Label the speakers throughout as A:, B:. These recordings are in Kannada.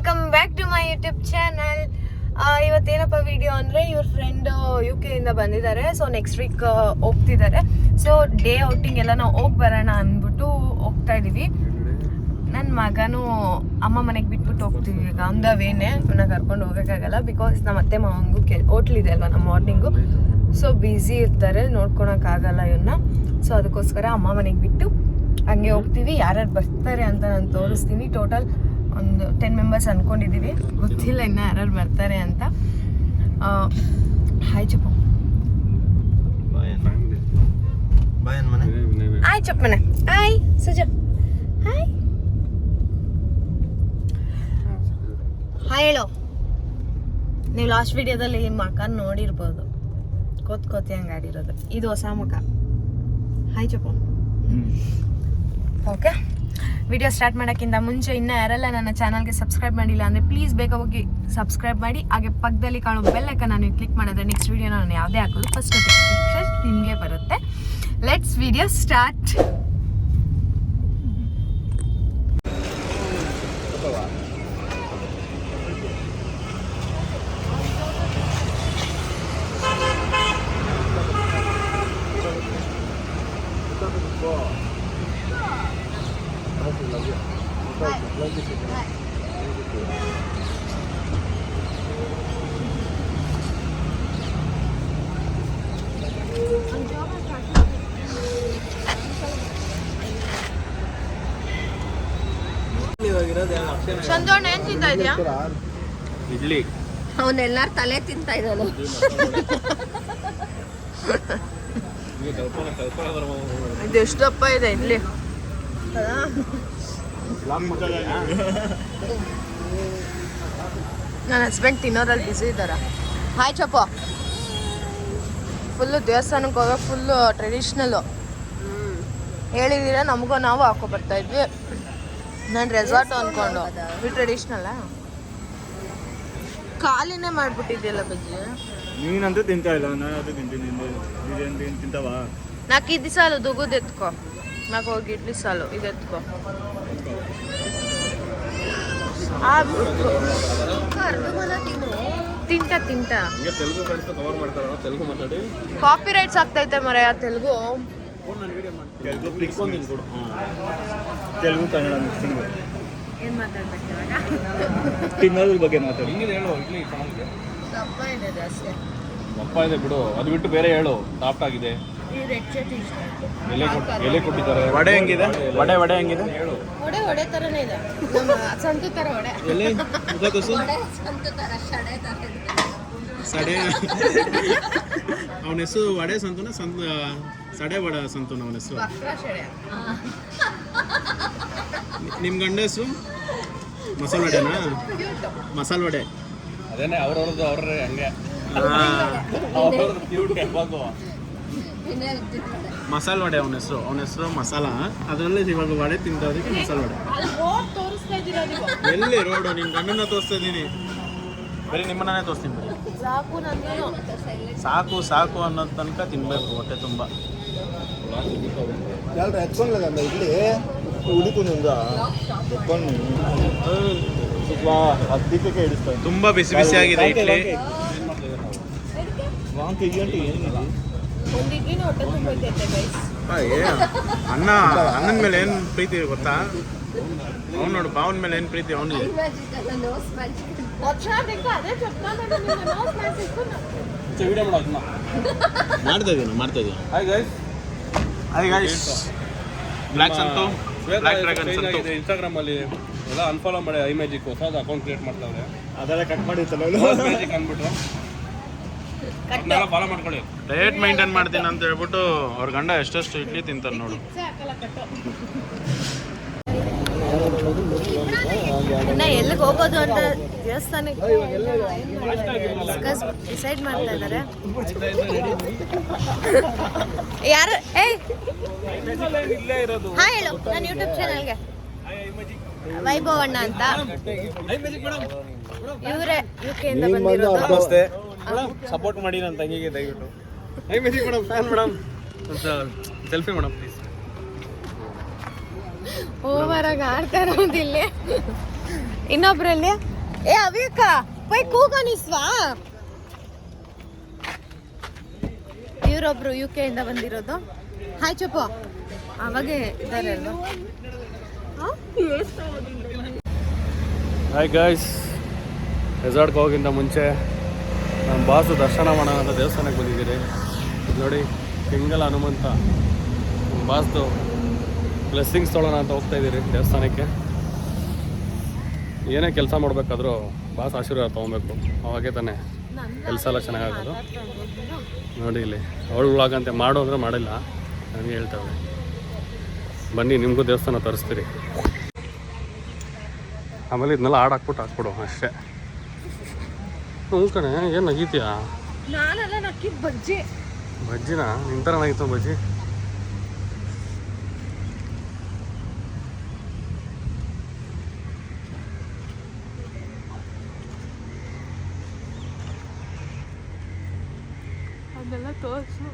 A: Welcome back to my YouTube channel. ಇವತ್ತೇನಪ್ಪ ವಿಡಿಯೋ ಅಂದರೆ ಇವ್ರ ಫ್ರೆಂಡ್ UK ಇಂದ ಬಂದಿದ್ದಾರೆ. ಸೊ ನೆಕ್ಸ್ಟ್ ವೀಕ್ ಹೋಗ್ತಿದ್ದಾರೆ. ಸೊ ಡೇ ಔಟಿಂಗ್ ಎಲ್ಲ ನಾವು ಹೋಗಿ ಬರೋಣ ಅಂದ್ಬಿಟ್ಟು ಹೋಗ್ತಾ ಇದ್ದೀವಿ. ನನ್ನ ಮಗನೂ ಅಮ್ಮ ಮನೆಗೆ ಬಿಟ್ಬಿಟ್ಟು ಹೋಗ್ತೀವಿ ಈಗ. ಆನ್ ದ ವೇನೆ ಇವನ್ನ ಕರ್ಕೊಂಡು ಹೋಗೋಕ್ಕಾಗಲ್ಲ, ಬಿಕಾಸ್ ನಮ್ಮ ಅತ್ತೆ ಮಾವಂಗೂ ಹೋಟ್ಲಿದೆ ಅಲ್ವಾ ನಮ್ಮ ಮಾರ್ನಿಂಗು. ಸೊ ಬ್ಯುಸಿ ಇರ್ತಾರೆ, ನೋಡ್ಕೊಳಕ್ಕಾಗಲ್ಲ ಇವನ್ನ. ಸೊ ಅದಕ್ಕೋಸ್ಕರ ಅಮ್ಮ ಮನೆಗೆ ಬಿಟ್ಟು ಹಂಗೆ ಹೋಗ್ತೀವಿ. ಯಾರ್ಯಾರು ಬರ್ತಾರೆ ಅಂತ ನಾನು ತೋರಿಸ್ತೀನಿ. ಟೋಟಲ್ ಒಂದು 10 ಮೆಂಬರ್ಸ್ ಅಂದ್ಕೊಂಡಿದ್ದೀವಿ, ಗೊತ್ತಿಲ್ಲ ಇನ್ನು ಯಾರ್ಯಾರು ಬರ್ತಾರೆ ಅಂತ. ಹಾಯ್ ಚಪ್ಪ, ಹಾಯ್ ಚಪ್ಪನೆ, ಹಾಯ್ ಸುಜ, ಹಾಯ್ ಹಾಯ್ ಹೇಳೋ. ನೀವು ಲಾಸ್ಟ್ ವಿಡಿಯೋದಲ್ಲಿ ಈ ಮಕ ನೋಡಿರ್ಬೋದು, ಕೋತಿ ಹಂಗೆ ಆಡಿರೋದು. ಇದು ಹೊಸ ಮುಖ. ಹಾಯ್ ಚಪ್ಪು. ಓಕೆ, ವಿಡಿಯೋ ಸ್ಟಾರ್ಟ್ ಮಾಡೋಕ್ಕಿಂತ ಮುಂಚೆ ಇನ್ನೂ ಯಾರೆಲ್ಲ ನನ್ನ ಚಾನಲ್ಗೆ ಸಬ್ಸ್ಕ್ರೈಬ್ ಮಾಡಿಲ್ಲ ಅಂದರೆ ಪ್ಲೀಸ್ ಬೇಗ ಹೋಗಿ ಸಬ್ಸ್ಕ್ರೈಬ್ ಮಾಡಿ. ಹಾಗೆ ಪಕ್ಕದಲ್ಲಿ ಕಾಣೋ ಬೆಲ್ ಐಕಾನ್ ನೀವು ಕ್ಲಿಕ್ ಮಾಡಿದ್ರೆ ನೆಕ್ಸ್ಟ್ ವಿಡಿಯೋ ನಾನು ಯಾವುದೇ ಹಾಕೋದು ಫಸ್ಟ್ ನೋಟಿಫಿಕೇಶನ್ ನಿಮಗೆ ಬರುತ್ತೆ. Let's video start. ಸಂಜೋಣ ಏನ್ ತಿಂತಾ ಇದೆಯಾ?
B: ಇಡ್ಲಿ.
A: ಅವನೆಲ್ಲಾರು ತಲೆ ತಿಂತಾ ಇದ್ದಾನೆ. ಇದು ಎಷ್ಟಪ್ಪ ಇದೆ ಇಡ್ಲಿ? ನನ್ನ ಹಸ್ಬೆಂಡ್ ತಿನ್ನೋದ್ರಲ್ಲಿ ಬಿಸಿ ಇದ್ದಾರ. ಹಾಯ್ ಚಪ್ಪ. ಫುಲ್ಲು ದೇವಸ್ಥಾನಕ್ಕೆ ಹೋಗೋ ಫುಲ್ಲು ಟ್ರೆಡಿಷ್ನಲ್ಲು ಹೇಳಿದ್ದೀರ. ನಮಗೂ ನಾವು ಹಾಕೋ ಬರ್ತಾ ಇದ್ವಿ. ನಾನು ರೆಸಾರ್ಟ್ ಅಂದ್ಕೊಂಡು ಇದು ಟ್ರೆಡಿಷ್ನಲ್ಲ. ಖಾಲಿನೇ ಮಾಡ್ಬಿಟ್ಟಿದ್ಯಲ್ಲ ಬಜ್ಜಿ.
B: ನೀನಂತೂ ತಿಂತಾ ಇಲ್ಲ, ನಾನು ಅದು ತಿಂತೀನಿ. ತಿಂತಾವ?
A: 4 ಇಡ್ಲಿ ಸಾಲು ದುಗುದು ಎತ್ಕೊ. 4 ಹೋಗಿ ಇಡ್ಲಿ ಸಾಲು ಇದು ಎತ್ಕೊ. ತಿಂತ ಕಾಪಿ ರೈಟ್ಸ್ ಆಗ್ತೈತೆ ಮರ. ತೆಲುಗು
B: ತೆಲುಗು ಕನ್ನಡ ಮಿಕ್ಸಿಂಗ್.
A: ಏನ್ ಮಾತಾಡ್ಬೇಕು
B: ತಿನ್ನೋದ್ರ ಬಗ್ಗೆ ಮಾತಾಡಿ.
A: ದಪ್ಪ ಇದೆ ಜಾಸ್ತಿ.
B: ದಪ್ಪ ಇದೆ ಬಿಡು, ಅದು ಬಿಟ್ಟು ಬೇರೆ ಹೇಳು. ಸಾಫ್ಟ್ ಆಗಿದೆ. ಎಲೆ ಕೊಟ್ಟಿದ್ದಾರೆ. ವಡೆ ಹೆಂಗಿದೆ? ವಡೆ ಹೆಂಗಿದೆ?
A: ವಡೆ ತರನೇ ಇದೆ. ನಮ್ಮ ಸಂತು ತರ ವಡೆ.
B: ಎಲೆ ಮುಖದಸು ಸಡೆ. ಅವನ ಹೆಸರು ವಡೆ ಸಂತುನ ಸಡೆ ವಡ ಸಂತುನ ಅವನ ಹೆಸರು. ನಿಮ್ಮ ಗಂಡ ಹೆಸರು ಮಸಾಲ ವಡೆನಾ? ಮಸಾಲ ವಡೆ ಅದೇನೆ. ಅವ್ರವ್ರದ್ದು ಅವ್ರೇ ಹಂಗೆ. ಮಸಾಲ ವಡೆ ಅವನ ಹೆಸರು ಮಸಾಲ. ಅದರಲ್ಲಿ ಇವಾಗ ವಡೆ ತಿಂತೋದಕ್ಕೆ ಮಸಾಲ ವಡೆ. ಎಲ್ಲಿ ರೋಡು? ನಿಮ್ಮ ಗಂಡನ ತೋರಿಸ್ತಾ ಇದ್ದೀನಿ, ಬರೀ ನಿಮ್ಮನ್ನೇ ತೋರಿಸ್ತೀನಿ. ಸಾಕು ಅನ್ನೋ ತನಕ ತಿನ್ಬೇಕು ಹೊಟ್ಟೆ ತುಂಬ.
C: ఇడ్లీ ఉడుకునుందా ಅದ್ದಿಕ್ಕೆ ಇಡಿಸ್ತಾರೆ.
B: ತುಂಬಾ ಬಿಸಿ ಬಿಸಿಯಾಗಿದೆ ಇಡ್ಲಿ. ಅಣ್ಣನ ಮೇಲೆ ಏನು ಪ್ರೀತಿ ಗೊತ್ತಾ? ಅವ್ನು ನೋಡು, ಬಾವನ ಮೇಲೆ ಏನು ಪ್ರೀತಿ ಅವನಿಗೆ. ಮಾಡ್ತಾ ಇದೀನಿ. Hi guys, black Santu, black dragon Santu.
D: Instagram ಅಲ್ಲಿ ಎಲ್ಲ ಅನ್ಫಾಲೋ ಮಾಡಿ ಐ ಮ್ಯಾಜಿಕ್ ಹೊಸದು ಅಕೌಂಟ್ ಕ್ರಿಯೇಟ್ ಮಾಡ್ತಾವ್ರೆ.
C: ಅದೆಲ್ಲ ಕಟ್ ಮಾಡಿರ್ತಲ್ಲ
D: ಮ್ಯಾಜಿಕ್ ಅಂದ್ಬಿಟ್ಟು ಅದನ್ನೆಲ್ಲ ಫಾಲೋ ಮಾಡ್ಕೊಳ್ಳಿ.
B: ಡಯಟ್ ಮೈಂಟೈನ್ ಮಾಡ್ತೀನಿ ಅಂತ ಹೇಳ್ಬಿಟ್ಟು ಅವ್ರ ಗಂಡ ಎಷ್ಟೆಷ್ಟು ಇಡ್ಲಿ ತಿಂತಾರೆ ನೋಡು.
A: ಎಲ್ಲಿಗೆ ಹೋಗೋದು ಅಂತ ದೇವಸ್ಥಾನಕ್ಕೆ ಡಿಸೈಡ್ ಮಾಡ್ತಾ ಇದ್ದಾರೆ ಯಾರು. ಹಾಯ್ ಹೇಳು ನನ್ನ ಯೂಟ್ಯೂಬ್ ಚಾನಲ್ಗೆ. ವೈಭವ್ ಅಣ್ಣ ಅಂತ. ಇವರೇ UK ಇಂದ ಬಂದಿರೋದು.
B: ಸಪೋರ್ಟ್ ಮಾಡಿ ನನ್ನ ತಂಗಿಗೆ ದಯವಿಟ್ಟು. I magic madam, fan madam, selfie madam please.
A: ಓವರಾಗಿ ಆಡ್ತಾ ಇರೋದಿಲ್ಲ. ಇನ್ನೊಬ್ರಲ್ಲಿ ಏ ಅವ್ಯಕ್ಕ ಪೈ ಕೂಗನಿಸ್ವಾ. ಇವರೊಬ್ರು UK ಇಂದ ಬಂದಿರೋದು. ಹಾಯ್ ಚಪ್ಪ. ಅವಾಗೆ ಇದ್ದಾರೆ ಅಲ್ವಾ.
D: ಹಾಯ್ ಗಾಯ್ಸ್, ರೆಸಾರ್ಟ್ಗೆ ಹೋಗಿಂತ ಮುಂಚೆ ನಮ್ಮ ಬಾಸು ದರ್ಶನ ಮಾಡೋಣ ಅಂತ ದೇವಸ್ಥಾನಕ್ಕೆ ಬಂದಿದ್ದೀರಿ. ನೋಡಿ, ಕೆಂಗಲ್ ಹನುಮಂತ ನಮ್ಮ ಬಾಸ್ದು ಬ್ಲೆಸ್ಸಿಂಗ್ಸ್ ತೊಗೊಳ್ಳೋಣ ಅಂತ ಹೋಗ್ತಾ ಇದ್ದೀರಿ ದೇವಸ್ಥಾನಕ್ಕೆ. ಏನೇ ಕೆಲಸ ಮಾಡಬೇಕಾದ್ರೂ ಬಾಸ್ ಆಶೀರ್ವಾದ ತೊಗೊಬೇಕು, ಅವಾಗೇ ತಾನೇ ಕೆಲಸ ಎಲ್ಲ ಚೆನ್ನಾಗಾಗೋದು. ನೋಡಿ ಇಲ್ಲಿ ಅವಳು ವ್ಲಾಗಂತೆ ಮಾಡು ಅಂದರೆ ಮಾಡಿಲ್ಲ, ನನಗೆ ಹೇಳ್ತಾವೆ. ಬನ್ನಿ, ನಿಮಗೂ ದೇವಸ್ಥಾನ ತರಿಸ್ತೀರಿ. ಆಮೇಲೆ ಇದನ್ನೆಲ್ಲ ಹಾಕ್ಬಿಡು ಅಷ್ಟೇ. ಹ್ಞೂ ಕಣೆ, ಏನು ನಗೀತೀಯಾ?
A: ನಾನೆಲ್ಲ ನಕ್ಕಿದ್ ಬಜ್ಜಿ.
D: ಬಜ್ಜಿನಾ? ನಿನ್ನ ಥರ ನಗೀತಾವ ಬಜ್ಜಿ.
A: ಅದೆಲ್ಲ ತೋರಿಸು.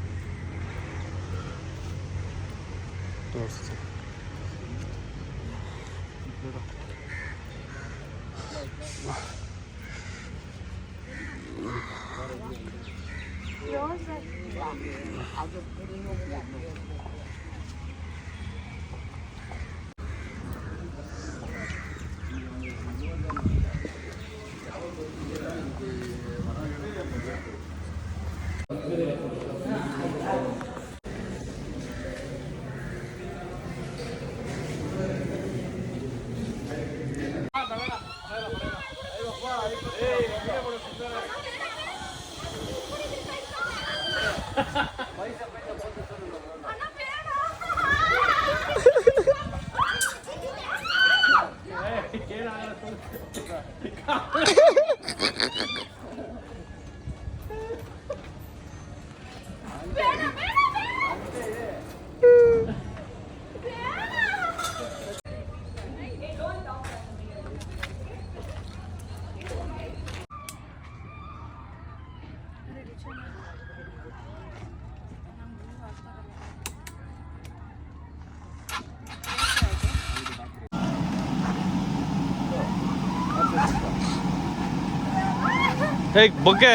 D: ಹೇ ಬಗ್ಗೆ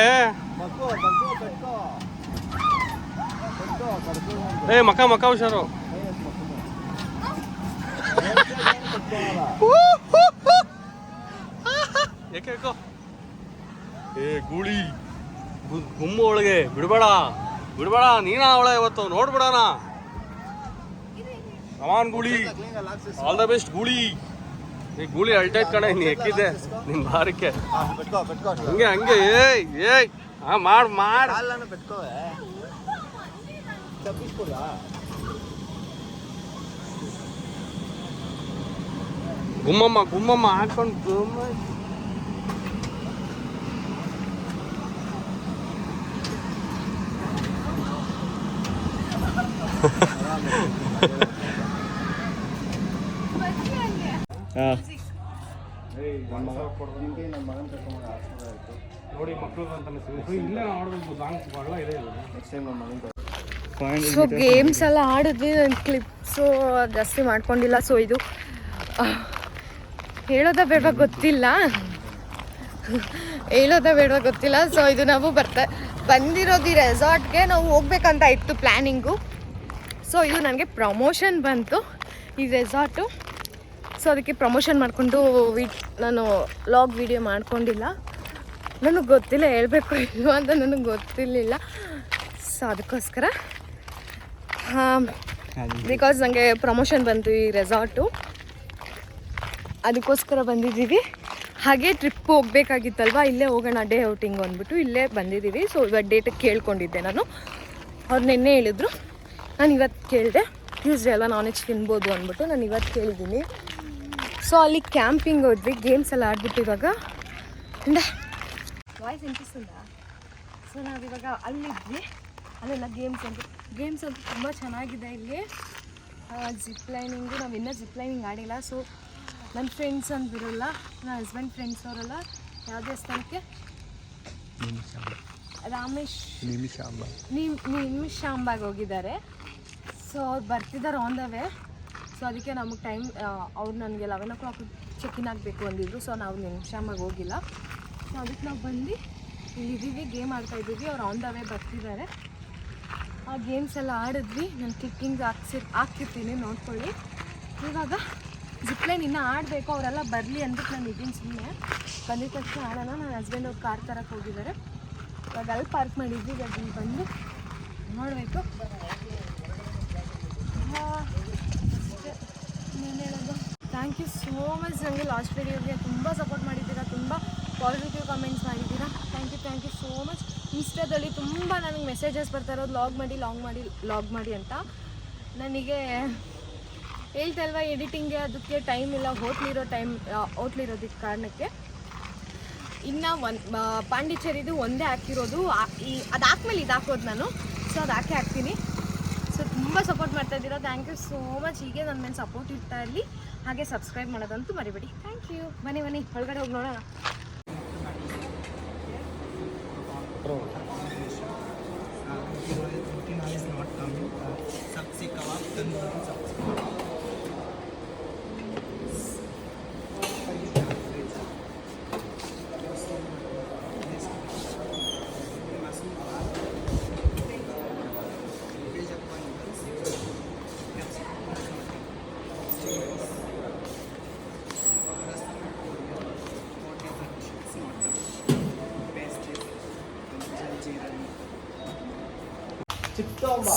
D: ಏ ಮಕ್ಕ ಹುಷಾರು. ಏಕೆ ಏ ಗೂಳಿ ಗುಮ್ಮು ಒಳಗೆ ಬಿಡಬೇಡ, ನೀನ ಅವಳ ಇವತ್ತು ನೋಡ್ಬಿಡೋಣ. ಕಮಾನ್ ಗೂಳಿ, ಆಲ್ ದ ಬೆಸ್ಟ್ ಗೂಳಿ. ನೀ ಗೂಳಿ ಅಲ್ಟೈತ್ ಕಣೆ, ನೀ ಎಕ್ಕಿದ್ದೆ ನಿನ್ ಬಾರಕ್ಕೆ. ಹಂಗೆ ಏಯ್ ಮಾಡ್ ಗುಮ್ಮಮ್ಮ ಹಾಕೊಂಡು ನೋಡಿ ಮಕ್ಕಳು ಇಲ್ಲೇ ಆಡಬೇಕು. ಬಹಳ ಇದೆ.
A: ಸೊ ಗೇಮ್ಸ್ ಎಲ್ಲ ಆಡಿದ್ವಿ. ನನ್ನ ಕ್ಲಿಪ್ಸು ಜಾಸ್ತಿ ಮಾಡ್ಕೊಂಡಿಲ್ಲ. ಸೊ ಇದು ಹೇಳೋದ ಬೇಡ ಗೊತ್ತಿಲ್ಲ. ಸೊ ಇದು ನಾವು ಬಂದಿರೋದು ಈ ರೆಸಾರ್ಟ್ಗೆ ನಾವು ಹೋಗ್ಬೇಕಂತ ಇತ್ತು ಪ್ಲ್ಯಾನಿಂಗು. ಸೊ ಇದು ನನಗೆ ಪ್ರಮೋಷನ್ ಬಂತು ಈ ರೆಸಾರ್ಟು. ಸೊ ಅದಕ್ಕೆ ಪ್ರಮೋಷನ್ ಮಾಡಿಕೊಂಡು ನಾನು ಲಾಗ್ ವಿಡಿಯೋ ಮಾಡ್ಕೊಂಡಿಲ್ಲ. ನನಗೆ ಗೊತ್ತಿಲ್ಲ ಹೇಳಬೇಕು ಇಲ್ವ ಅಂತ, ನನಗೆ ಗೊತ್ತಿರಲಿಲ್ಲ. ಸೊ ಅದಕ್ಕೋಸ್ಕರ ಬಿಕಾಸ್ ನನಗೆ ಪ್ರಮೋಷನ್ ಬಂತು ಈ ರೆಸಾರ್ಟು, ಅದಕ್ಕೋಸ್ಕರ ಬಂದಿದ್ದೀವಿ. ಹಾಗೆ ಟ್ರಿಪ್ ಹೋಗ್ಬೇಕಾಗಿತ್ತಲ್ವ, ಇಲ್ಲೇ ಹೋಗೋಣ ಡೇ ಔಟಿಂಗ್ ಅಂದ್ಬಿಟ್ಟು ಇಲ್ಲೇ ಬಂದಿದ್ದೀವಿ. ಸೊ ಇವತ್ತು ಡೇಟಿಗೆ ಕೇಳ್ಕೊಂಡಿದ್ದೆ ನಾನು. ಅವ್ರು ನಿನ್ನೆ ಹೇಳಿದ್ರು, ನಾನು ಇವತ್ತು ಕೇಳಿದೆ. ಟ್ಯೂಸ್ಡೇ ಎಲ್ಲ ನಾನ್ ವೆಜ್ ತಿನ್ಬೋದು ಅಂದ್ಬಿಟ್ಟು ನಾನು ಇವತ್ತು ಕೇಳಿದ್ದೀನಿ. ಸೊ ಅಲ್ಲಿ ಕ್ಯಾಂಪಿಂಗ್ ಹೋದ್ವಿ, ಗೇಮ್ಸ್ ಎಲ್ಲ ಆಡ್ಬಿಟ್ಟು ಇವಾಗ ವಾಯ್ಸ್ ಇಂಟ್ರೆಸ್ಟಿಂದ. ಸೊ ನಾವಿವಾಗ ಅಲ್ಲಿದ್ವಿ, ಅಲ್ಲೆಲ್ಲ ಗೇಮ್ಸ್ ಅಂತೂ ತುಂಬ ಚೆನ್ನಾಗಿದೆ. ಇಲ್ಲಿ ಜಿಪ್ ಲೈನಿಂಗು, ನಾವು ಇನ್ನೂ ಜಿಪ್ ಲೈನಿಂಗ್ ಆಡಿಲ್ಲ. ಸೊ ನನ್ನ ಫ್ರೆಂಡ್ಸ್ ಅಂದಿರಲ್ಲ, ನನ್ನ ಹಸ್ಬೆಂಡ್ ಫ್ರೆಂಡ್ಸ್ ಅವರೆಲ್ಲ ಯಾವ ದೇವಸ್ಥಾನಕ್ಕೆ ನಿಮಿಷಾಂಬಾಗ್ ಹೋಗಿದ್ದಾರೆ. ಸೊ ಅವ್ರು ಬರ್ತಿದ್ದಾರೆ ಆನ್ ದ ವೇ. ಸೊ ಅದಕ್ಕೆ ನಮಗೆ ಟೈಮ್, ಅವ್ರು ನನಗೆ 11 o'clock ಚೆಕ್-ಇನ್ ಆಗಬೇಕು ಅಂದಿದ್ರು. ಸೊ ನಾವು ನಿಮಿಷಾಮಾಗಿ ಹೋಗಿಲ್ಲ. ಸೊ ಅದಕ್ಕೆ ನಾವು ಬಂದು ಇಲ್ಲಿದ್ದೀವಿ, ಗೇಮ್ ಆಡ್ತಾಯಿದ್ದೀವಿ. ಅವ್ರು ಆನ್ ದ ವೇ ಬರ್ತಿದ್ದಾರೆ. ಆ ಗೇಮ್ಸ್ ಎಲ್ಲ ಆಡಿದ್ವಿ. ನಾನು ಕಿಕ್ಕಿಂಗ್ ಹಾಕ್ತಿರ್ತೀನಿ, ನೋಡ್ಕೊಳ್ಳಿ. ಇವಾಗ ಜಿಪ್ಲೈನ್ ಇನ್ನೂ ಆಡಬೇಕು, ಅವರೆಲ್ಲ ಬರಲಿ ಅಂದ್ಬಿಟ್ಟು ನಾನು ಇದೀನಿ ಸುಮ್ಮನೆ. ಬಂದಿದ್ದ ತಕ್ಷಣ ಆಡೋಣ. ನನ್ನ ಹಸ್ಬೆಂಡ್ ಅವ್ರು ಕಾರ್ ತರಕ್ಕೆ ಹೋಗಿದ್ದಾರೆ. ಇವಾಗ ಅಲ್ಲಿ ಪಾರ್ಕ್ ಮಾಡಿದ್ವಿ. ಇವಾಗ ಇಲ್ಲಿ ಬಂದು ನೋಡಬೇಕು. ಏನು ಹೇಳೋದು, ಥ್ಯಾಂಕ್ ಯು ಸೋ ಮಚ್. ನನಗೆ ಲಾಸ್ಟ್ ವೀಡಿಯೋಗೆ ತುಂಬ ಸಪೋರ್ಟ್ ಮಾಡಿದ್ದೀರಾ, ತುಂಬ ಪಾಸಿಟಿವ್ ಕಮೆಂಟ್ಸ್ ಮಾಡಿದ್ದೀರಾ. Thank you so much. ಇನ್ಸ್ಟಾದಲ್ಲಿ ತುಂಬ ನನಗೆ ಮೆಸೇಜಸ್ ಬರ್ತಾ ಇರೋದು ಲಾಗ್ ಮಾಡಿ ಅಂತ. ನನಗೆ ಹೇಳ್ತಾ ಇಲ್ವಾ, ಎಡಿಟಿಂಗ್ಗೆ ಅದಕ್ಕೆ ಟೈಮ್ ಇಲ್ಲ, ಹೋಟ್ಲಿರೋದಕ್ಕೆ ಕಾರಣಕ್ಕೆ. ಇನ್ನು ಪಾಂಡಿಚೇರಿದು ಒಂದೇ ಹಾಕಿರೋದು. ಅದು ಹಾಕ್ಮೇಲೆ ಇದು ಹಾಕೋದು ನಾನು. ಸೊ ಅದು ಹಾಕ್ತೀನಿ. ಸೊ ತುಂಬ ಸಪೋರ್ಟ್ ಮಾಡ್ತಾಯಿದ್ದೀರಾ, ಥ್ಯಾಂಕ್ ಯು ಸೋ ಮಚ್. ಹೀಗೆ ನನ್ನ ಮೇಲೆ ಸಪೋರ್ಟ್ ಇರ್ತಾ ಇರಲಿ. ಹಾಗೆ ಸಬ್ಸ್ಕ್ರೈಬ್ ಮಾಡೋದಂತೂ ಮರಿಬೇಡಿ. Thank you. ಬನ್ನಿ ಒಳಗಡೆ ಹೋಗಿ ನೋಡೋಣ.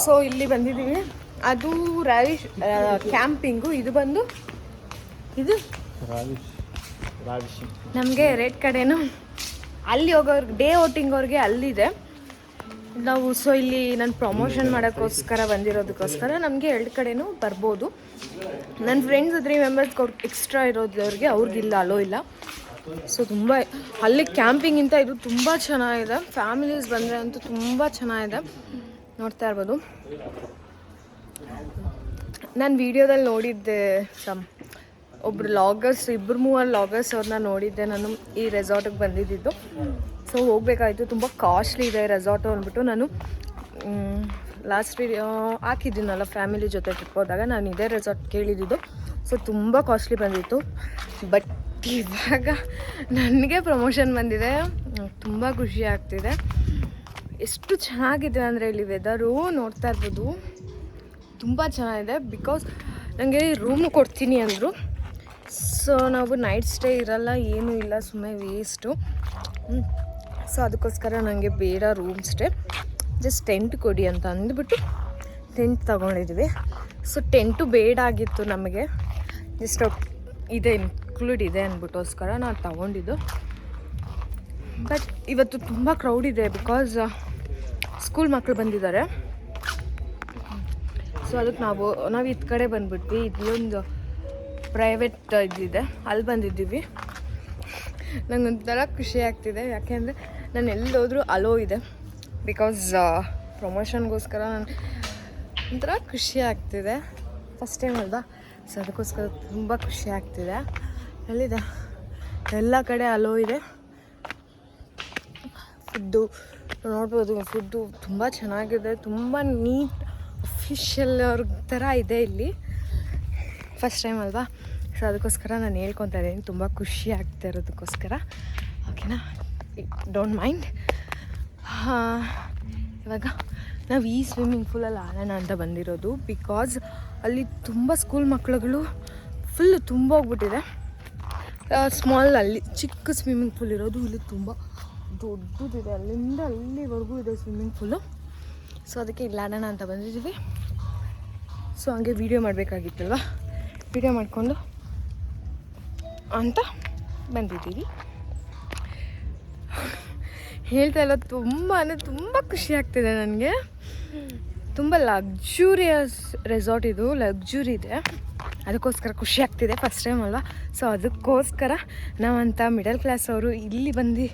A: ಸೊ ಇಲ್ಲಿ ಬಂದಿದ್ದೀವಿ. ಅದು ರಾವಿಶ್ ಕ್ಯಾಂಪಿಂಗು. ಇದು ಬಂದು ಇದು ನಮಗೆ ರೆಡ್ ಕಡೆನೂ ಅಲ್ಲಿ ಹೋಗೋರ್ಗೆ ಡೇ ಔಟಿಂಗ್ ಅವ್ರಿಗೆ ಅಲ್ಲಿದೆ ನಾವು. ಸೊ ಇಲ್ಲಿ ನಾನು ಪ್ರಮೋಷನ್ ಮಾಡೋಕ್ಕೋಸ್ಕರ ಬಂದಿರೋದಕ್ಕೋಸ್ಕರ ನಮಗೆ 2 ಕಡೆನೂ ಬರ್ಬೋದು. ನನ್ನ ಫ್ರೆಂಡ್ಸ್ 3 ಮೆಂಬರ್ಸ್ಗೆ ಅವ್ರಿಗೆ ಎಕ್ಸ್ಟ್ರಾ ಇರೋದವ್ರಿಗೆ ಅವ್ರಿಗಿಲ್ಲ, ಅಲೋ ಇಲ್ಲ. ಸೊ ತುಂಬ ಅಲ್ಲಿ ಕ್ಯಾಂಪಿಂಗಿಂತ ಇದು ತುಂಬ ಚೆನ್ನಾಗಿದೆ. ಫ್ಯಾಮಿಲೀಸ್ ಬಂದರೆ ಅಂತೂ ತುಂಬ ಚೆನ್ನಾಗಿದೆ, ನೋಡ್ತಾ ಇರ್ಬೋದು. ನಾನು ವೀಡಿಯೋದಲ್ಲಿ ನೋಡಿದ್ದೆ ಒಬ್ಬರು ಲಾಗರ್ಸ್, 2-3 ಲಾಗರ್ಸ್ ಅವ್ರನ್ನ ನೋಡಿದ್ದೆ ನಾನು ಈ ರೆಸಾರ್ಟಿಗೆ ಬಂದಿದ್ದು. ಸೊ ಹೋಗಬೇಕಾಯಿತು. ತುಂಬ ಕಾಸ್ಟ್ಲಿ ಇದೆ ರೆಸಾರ್ಟು ಅಂದ್ಬಿಟ್ಟು ನಾನು ಲಾಸ್ಟ್ ವೀಡಿಯೋ ಹಾಕಿದ್ದೀನಲ್ಲ, ಫ್ಯಾಮಿಲಿ ಜೊತೆ ಟ್ರಿಪ್ ಹೋದಾಗ ನಾನು ಇದೇ ರೆಸಾರ್ಟ್ ಕೇಳಿದ್ದು. ಸೊ ತುಂಬ ಕಾಸ್ಟ್ಲಿ ಬಂದಿತ್ತು. ಬಟ್ ಇವಾಗ ನನಗೆ ಪ್ರಮೋಷನ್ ಬಂದಿದೆ, ತುಂಬ ಖುಷಿ ಆಗ್ತಿದೆ. ಎಷ್ಟು ಚೆನ್ನಾಗಿದೆ ಅಂದರೆ ಇಲ್ಲಿ ವೆದರು ನೋಡ್ತಾ ಇರ್ಬೋದು, ತುಂಬ ಚೆನ್ನಾಗಿದೆ. ಬಿಕಾಸ್ ನನಗೆ ರೂಮು ಕೊಡ್ತೀನಿ ಅಂದರು. ಸೊ ನಾವು ನೈಟ್ ಸ್ಟೇ ಇರಲ್ಲ, ಏನೂ ಇಲ್ಲ, ಸುಮ್ಮನೆ ವೇಸ್ಟು. ಸೊ ಅದಕ್ಕೋಸ್ಕರ ನನಗೆ ಬೇಡ ರೂಮ್ ಸ್ಟೇ, ಜಸ್ಟ್ ಟೆಂಟ್ ಕೊಡಿ ಅಂತ ಅಂದ್ಬಿಟ್ಟು ಟೆಂಟ್ ತೊಗೊಂಡಿದ್ವಿ. ಸೊ ಟೆಂಟು ಬೇಡ ಆಗಿತ್ತು ನಮಗೆ, ಜಸ್ಟ್ ಇದೆ ಇನ್ಕ್ಲೂಡ್ ಇದೆ ಅಂದ್ಬಿಟ್ಟೋಸ್ಕರ ನಾವು ತೊಗೊಂಡಿದ್ದು. ಬಟ್ ಇವತ್ತು ತುಂಬ ಕ್ರೌಡ್ ಇದೆ, ಬಿಕಾಸ್ ಸ್ಕೂಲ್ ಮಕ್ಕಳು ಬಂದಿದ್ದಾರೆ. ಸೊ ಅದಕ್ಕೆ ನಾವು ಇದು ಕಡೆ ಬಂದುಬಿಟ್ವಿ. ಇದೊಂದು ಪ್ರೈವೇಟ್ ಇದಿದೆ, ಅಲ್ಲಿ ಬಂದಿದ್ದೀವಿ. ನನಗೊಂಥರ ಖುಷಿ ಆಗ್ತಿದೆ, ಯಾಕೆಂದರೆ ನಾನು ಎಲ್ಲೋದ್ರೂ ಅಲೋ ಇದೆ. ಬಿಕಾಸ್ ಪ್ರಮೋಷನ್ಗೋಸ್ಕರ ನಾನು ಒಂಥರ ಖುಷಿ ಆಗ್ತಿದೆ, ಫಸ್ಟ್ ಟೈಮ್ ಅಲ್ವಾ. ಸೊ ಅದಕ್ಕೋಸ್ಕರ ತುಂಬ ಖುಷಿ ಆಗ್ತಿದೆ. ಎಲ್ಲಿದೆ, ಎಲ್ಲ ಕಡೆ ಅಲೋ ಇದೆ. ಫುಡ್ಡು ನೋಡ್ಬೋದು, ಫುಡ್ಡು ತುಂಬ ಚೆನ್ನಾಗಿದೆ, ತುಂಬ ನೀಟ್ ಅಫಿಷಿಯಲ್ ಅವ್ರ ಥರ ಇದೆ ಇಲ್ಲಿ. ಫಸ್ಟ್ ಟೈಮ್ ಅಲ್ವಾ. ಸೊ ಅದಕ್ಕೋಸ್ಕರ ನಾನು ಹೇಳ್ಕೊತಾ ಇದ್ದೀನಿ, ತುಂಬ ಖುಷಿ ಆಗ್ತಾ ಇರೋದಕ್ಕೋಸ್ಕರ. ಓಕೆನಾ, ಡೋಂಟ್ ಮೈಂಡ್. ಇವಾಗ ನಾವು ಈ ಸ್ವಿಮ್ಮಿಂಗ್ ಪೂಲಲ್ಲಿ ಆಡೋಣ ಅಂತ ಬಂದಿರೋದು. ಬಿಕಾಸ್ ಅಲ್ಲಿ ತುಂಬ ಸ್ಕೂಲ್ ಮಕ್ಕಳುಗಳು ಫುಲ್ಲು ತುಂಬ ಹೋಗ್ಬಿಟ್ಟಿದೆ. ಸ್ಮಾಲ್ ಅಲ್ಲಿ ಚಿಕ್ಕ ಸ್ವಿಮ್ಮಿಂಗ್ ಪೂಲ್ ಇರೋದು, ಇಲ್ಲಿ ತುಂಬ ದೊಡ್ಡದಿದೆ, ಅಲ್ಲಿಂದ ಅಲ್ಲಿವರೆಗೂ ಇದೆ ಸ್ವಿಮ್ಮಿಂಗ್ ಪೂಲು. ಸೊ ಅದಕ್ಕೆ ಇಲ್ಲಿ ಆಡೋಣ ಅಂತ ಬಂದಿದ್ದೀವಿ. ಸೊ ಹಂಗೆ ವೀಡಿಯೋ ಮಾಡಬೇಕಾಗಿತ್ತಲ್ವ, ವೀಡಿಯೋ ಮಾಡಿಕೊಂಡು ಅಂತ ಬಂದಿದ್ದೀವಿ. ಹೇಳ್ತಾ ಇಲ್ಲ, ತುಂಬ ಅಂದರೆ ತುಂಬ ಖುಷಿ ಆಗ್ತಿದೆ ನನಗೆ. ತುಂಬ ಲಕ್ಸುರಿಯಸ್ ರೆಸಾರ್ಟ್ ಇದು, ಲಕ್ಸುರಿ ಇದೆ, ಅದಕ್ಕೋಸ್ಕರ ಖುಷಿ ಆಗ್ತಿದೆ. ಫಸ್ಟ್ ಟೈಮ್ ಅಲ್ವಾ. ಸೊ ಅದಕ್ಕೋಸ್ಕರ ನಾವಂತ ಮಿಡಲ್ ಕ್ಲಾಸ್ ಅವರು ಇಲ್ಲಿ ಬಂದು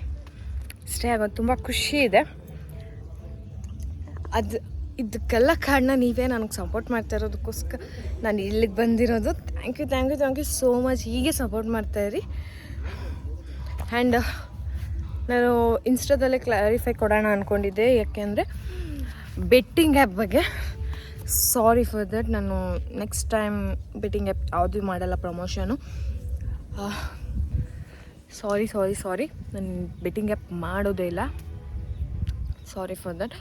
A: ಸ್ಟೇ ಆಗೋದು ತುಂಬ ಖುಷಿ ಇದೆ. ಇದಕ್ಕೆಲ್ಲ ಕಾರಣ ನೀವೇ, ನನಗೆ ಸಪೋರ್ಟ್ ಮಾಡ್ತಾ ಇರೋದಕ್ಕೋಸ್ಕರ ನಾನು ಇಲ್ಲಿಗೆ ಬಂದಿರೋದು. Thank you so much. ಹೀಗೆ ಸಪೋರ್ಟ್ ಮಾಡ್ತಾಯಿರಿ. ಆ್ಯಂಡ್ ನಾನು ಇನ್ಸ್ಟಾದಲ್ಲೇ ಕ್ಲಾರಿಫೈ ಕೊಡೋಣ ಅಂದ್ಕೊಂಡಿದ್ದೆ, ಯಾಕೆಂದರೆ ಬೆಟ್ಟಿಂಗ್ ಆ್ಯಪ್ ಬಗ್ಗೆ. Sorry for that. ನಾನು ನೆಕ್ಸ್ಟ್ ಟೈಮ್ ಬೆಟ್ಟಿಂಗ್ ಆ್ಯಪ್ ಯಾವುದೂ ಮಾಡಲ್ಲ ಪ್ರಮೋಷನು. ಸಾರಿ ನಾನು ಬೆಟ್ಟಿಂಗ್ ಆ್ಯಪ್ ಮಾಡೋದೇ ಇಲ್ಲ, ಸಾರಿ ಫಾರ್ ದಟ್.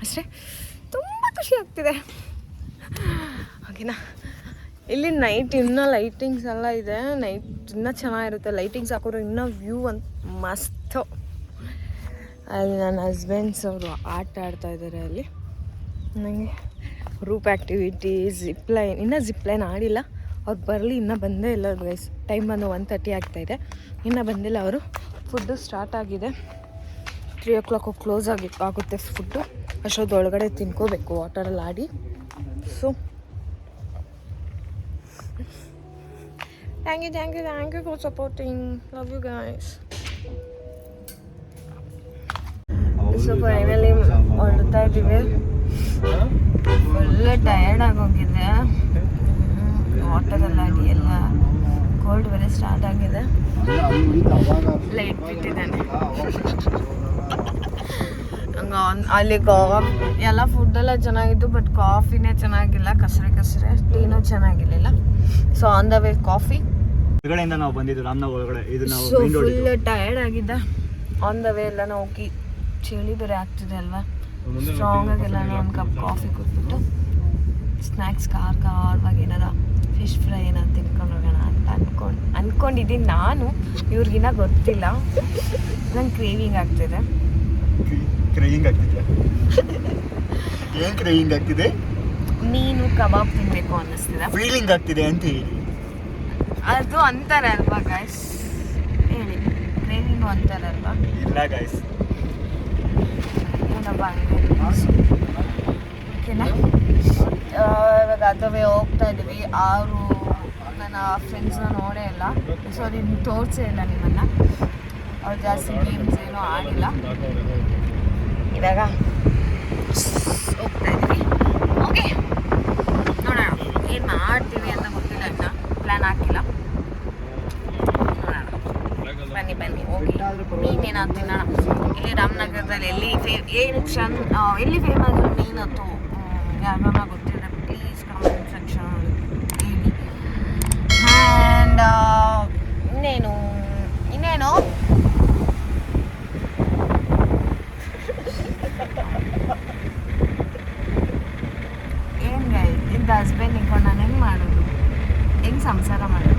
A: ಅಷ್ಟೇ, ತುಂಬ ಖುಷಿ ಆಗ್ತಿದೆ. ಓಕೆನಾ, ಇಲ್ಲಿ ನೈಟ್ ಇನ್ನೂ ಲೈಟಿಂಗ್ಸ್ ಎಲ್ಲ ಇದೆ, ನೈಟ್ ಇನ್ನೂ ಚೆನ್ನಾಗಿರುತ್ತೆ. ಲೈಟಿಂಗ್ಸ್ ಹಾಕೋರು ಇನ್ನೂ ವ್ಯೂ ಅಂತ ಮಸ್ತು. ಅಲ್ಲಿ ನನ್ನ ಹಸ್ಬೆಂಡ್ಸ್ ಅವರು ಆಟ ಆಡ್ತಾ ಇದ್ದಾರೆ. ಅಲ್ಲಿ ನನಗೆ ಗ್ರೂಪ್ ಆ್ಯಕ್ಟಿವಿಟೀಸ್, ಜಿಪ್ಲೈನ್, ಇನ್ನೂ ಜಿಪ್ಲೈನ್ ಆಡಿಲ್ಲ. ಅವ್ರು ಬರಲಿ, ಇನ್ನೂ ಬಂದೇ ಇಲ್ಲ ಗೈಸ್. ಟೈಮ್ ಬಂದು 1:30 ಆಗ್ತಾಯಿದೆ, ಇನ್ನೂ ಬಂದಿಲ್ಲ ಅವರು. ಫುಡ್ಡು ಸ್ಟಾರ್ಟ್ ಆಗಿದೆ, 3 o'clock ಕ್ಲೋಸ್ ಆಗುತ್ತೆ ಫುಡ್ಡು. ಅಷ್ಟೊಳಗಡೆ ತಿನ್ಕೋಬೇಕು ವಾಟರಲ್ಲಿ ಆಡಿ. So thank you for supporting. Love you guys. So finally ಹೊರಡ್ತಾ ಇದ್ದೀವಿ. ಫುಲ್ ಟಯರ್ಡ್ ಆಗೋಗಿದೆ, ವಾಟರಲ್ಲಿ ಆಡಿ ಎಲ್ಲ. ಕೋಲ್ಡ್ ಬೇರೆ ಸ್ಟಾರ್ಟ್ ಆಗಿದೆ. ಲೈಟ್ ಬಿಟ್ಟಿದ್ದಾನೆ ಅಲ್ಲಿ. ಎಲ್ಲ ಫುಡ್ಡೆಲ್ಲ ಚೆನ್ನಾಗಿತ್ತು, ಬಟ್ ಕಾಫಿನೇ ಚೆನ್ನಾಗಿಲ್ಲ. ಕಸರೆ ಟೀನೂ ಚೆನ್ನಾಗಿರಲಿಲ್ಲ. So on the way coffee.
C: ಹೊರಗಡೆಯಿಂದ ನಾವು ಬಂದಿದ್ದು ರಾಮನಗರ ಒಳಗಡೆ. ಇದು ನಾವು
A: ಸೊ ಫುಲ್ ಟಯರ್ಡ್ ಆಗಿದ್ದ. ಆನ್ ದ ವೇ ಎಲ್ಲ ನಾವು ಹೋಗಿ, ಚಳಿ ಬೇರೆ ಆಗ್ತಿದೆ ಅಲ್ವಾ, ಸ್ಟ್ರಾಂಗ್ ಆಗಿಲ್ಲ. ಒಂದು ಕಪ್ ಕಾಫಿ ಕೊಟ್ಬಿಟ್ಟು ಸ್ನ್ಯಾಕ್ಸ್ ಖಾರವಾಗಿ ಏನಾರ ಫಿಶ್ ಫ್ರೈ ಏನಾರು ತಿನ್ಕೊಂಡು ಹೋಗೋಣ ಅಂತ ಅಂದ್ಕೊಂಡಿದ್ದೀನಿ ನಾನು. ಇವ್ರಿಗಿನ್ನ ಗೊತ್ತಿಲ್ಲ, ನಂಗೆ ಕ್ರೇವಿಂಗ್ ಆಗ್ತಿದೆ.
C: ಏನು ಕ್ರೇವಿಂಗ್ ಆಗ್ತಿದೆ?
A: ಮೀನು ಕಬಾಬ್ ತಿನ್ನಬೇಕು ಅನ್ನಿಸ್ತಿದೆ.
C: ಫೀಲಿಂಗ್ ಆಗ್ತಿದೆ ಅಂತ ಹೇಳಿ
A: ಅದು ಅಂತಾರೆ ಅಲ್ವಾ ಗೈಸ್, ಹೇಳಿ. ಕ್ರೇವಿಂಗು ಅಂತಾರೆ ಅಲ್ವಾ?
C: ಇಲ್ಲ ಗೈಸ್,
A: ಓಕೆನಾ. ಇವಾಗ ಅದವೇ ಹೋಗ್ತಾ ಇದ್ದೀವಿ. ಅವರು ನನ್ನ ಫ್ರೆಂಡ್ಸ್ನ ನೋಡೇ ಇಲ್ಲ, ಸಾರಿ ತೋರಿಸೇ ಇಲ್ಲ ನಿಮ್ಮನ್ನು. ಅವ್ರು ಜಾಸ್ತಿ ಗೇಮ್ಸ್ ಏನೂ ಆಡಿಲ್ಲ. ಇವಾಗ ಹೋಗ್ತಾ ಇದ್ದೀವಿ. ಓಕೆ, ನೋಡೋಣ ಏನು ಮಾಡ್ತೀವಿ ಅಂತ ಗೊತ್ತಿಲ್ಲ, ಇನ್ನು ಪ್ಲ್ಯಾನ್ ಹಾಕಿಲ್ಲ. ನೋಡೋಣ, ಬನ್ನಿ ಹೋಗಿ ಮೀನೇನಾದ್ರು ತಿನ್ನೋಣ. ಇಲ್ಲಿ ರಾಮನಗರದಲ್ಲಿ ಎಲ್ಲಿ ಫೇಮಸ್ ಮೀನತ್ತು ಯಾವಾಗ ಗೊತ್ತಿಲ್ಲ, ಪ್ಲೀಸ್ ಕಮೆಂಟ್ ಸೆಕ್ಷನ್ ಹೇಳಿ. ಆ್ಯಂಡ್ ಇನ್ನೇನು ಏನು ಗೈ, ಇಂಥ ಹಸ್ಬೆಂಡ್ ಇಟ್ಕೊಂಡು ನಾನು ಹೆಂಗೆ ಮಾಡೋದು, ಹೆಂಗೆ ಸಂಸಾರ ಮಾಡೋದು?